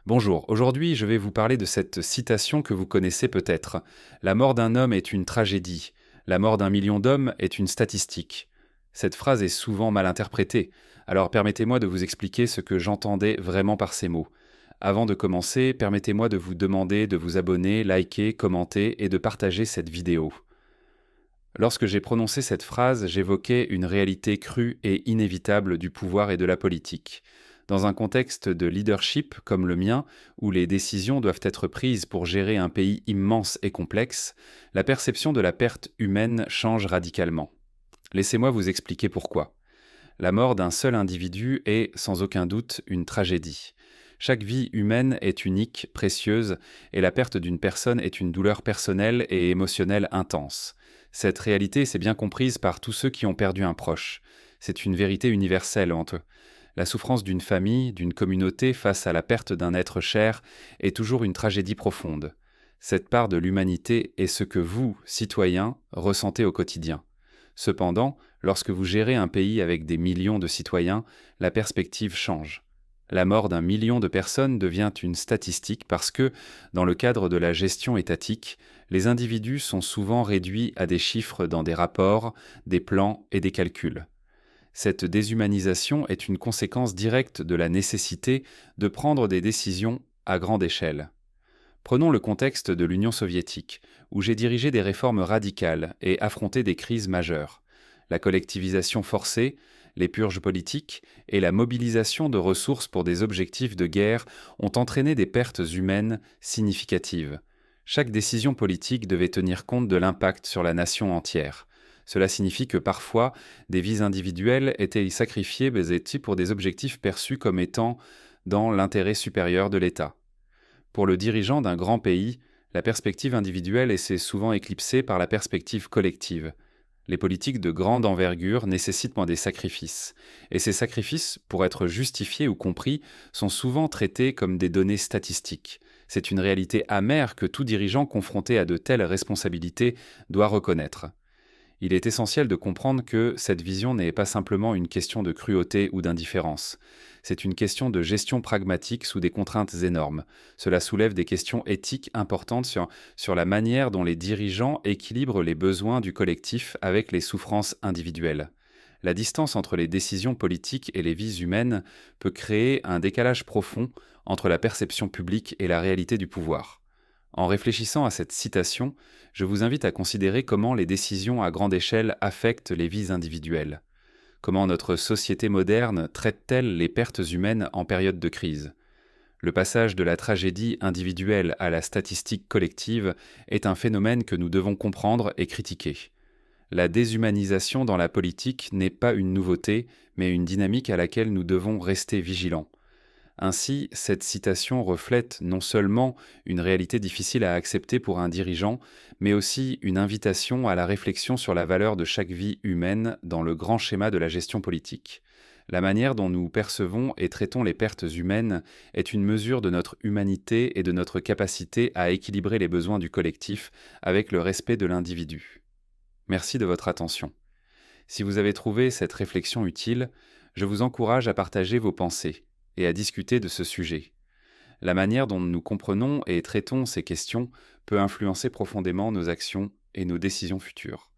Bonjour, aujourd'hui je vais vous parler de cette citation que vous connaissez peut-être. La mort d'un homme est une tragédie, la mort d'un million d'hommes est une statistique. Cette phrase est souvent mal interprétée, alors permettez-moi de vous expliquer ce que j'entendais vraiment par ces mots. Avant de commencer, permettez-moi de vous demander de vous abonner, liker, commenter et de partager cette vidéo. Lorsque j'ai prononcé cette phrase, j'évoquais une réalité crue et inévitable du pouvoir et de la politique. Dans un contexte de leadership comme le mien, où les décisions doivent être prises pour gérer un pays immense et complexe, la perception de la perte humaine change radicalement. Laissez-moi vous expliquer pourquoi. La mort d'un seul individu est, sans aucun doute, une tragédie. Chaque vie humaine est unique, précieuse, et la perte d'une personne est une douleur personnelle et émotionnelle intense. Cette réalité s'est bien comprise par tous ceux qui ont perdu un proche. C'est une vérité universelle entre eux. La souffrance d'une famille, d'une communauté face à la perte d'un être cher est toujours une tragédie profonde. Cette part de l'humanité est ce que vous, citoyens, ressentez au quotidien. Cependant, lorsque vous gérez un pays avec des millions de citoyens, la perspective change. La mort d'un million de personnes devient une statistique parce que, dans le cadre de la gestion étatique, les individus sont souvent réduits à des chiffres dans des rapports, des plans et des calculs. Cette déshumanisation est une conséquence directe de la nécessité de prendre des décisions à grande échelle. Prenons le contexte de l'Union soviétique, où j'ai dirigé des réformes radicales et affronté des crises majeures. La collectivisation forcée, les purges politiques et la mobilisation de ressources pour des objectifs de guerre ont entraîné des pertes humaines significatives. Chaque décision politique devait tenir compte de l'impact sur la nation entière. Cela signifie que parfois, des vies individuelles étaient sacrifiées pour des objectifs perçus comme étant dans l'intérêt supérieur de l'État. Pour le dirigeant d'un grand pays, la perspective individuelle est souvent éclipsée par la perspective collective. Les politiques de grande envergure nécessitent moins des sacrifices, et ces sacrifices, pour être justifiés ou compris, sont souvent traités comme des données statistiques. C'est une réalité amère que tout dirigeant confronté à de telles responsabilités doit reconnaître. Il est essentiel de comprendre que cette vision n'est pas simplement une question de cruauté ou d'indifférence. C'est une question de gestion pragmatique sous des contraintes énormes. Cela soulève des questions éthiques importantes sur la manière dont les dirigeants équilibrent les besoins du collectif avec les souffrances individuelles. La distance entre les décisions politiques et les vies humaines peut créer un décalage profond entre la perception publique et la réalité du pouvoir. En réfléchissant à cette citation, je vous invite à considérer comment les décisions à grande échelle affectent les vies individuelles. Comment notre société moderne traite-t-elle les pertes humaines en période de crise? Le passage de la tragédie individuelle à la statistique collective est un phénomène que nous devons comprendre et critiquer. La déshumanisation dans la politique n'est pas une nouveauté, mais une dynamique à laquelle nous devons rester vigilants. Ainsi, cette citation reflète non seulement une réalité difficile à accepter pour un dirigeant, mais aussi une invitation à la réflexion sur la valeur de chaque vie humaine dans le grand schéma de la gestion politique. La manière dont nous percevons et traitons les pertes humaines est une mesure de notre humanité et de notre capacité à équilibrer les besoins du collectif avec le respect de l'individu. Merci de votre attention. Si vous avez trouvé cette réflexion utile, je vous encourage à partager vos pensées et à discuter de ce sujet. La manière dont nous comprenons et traitons ces questions peut influencer profondément nos actions et nos décisions futures.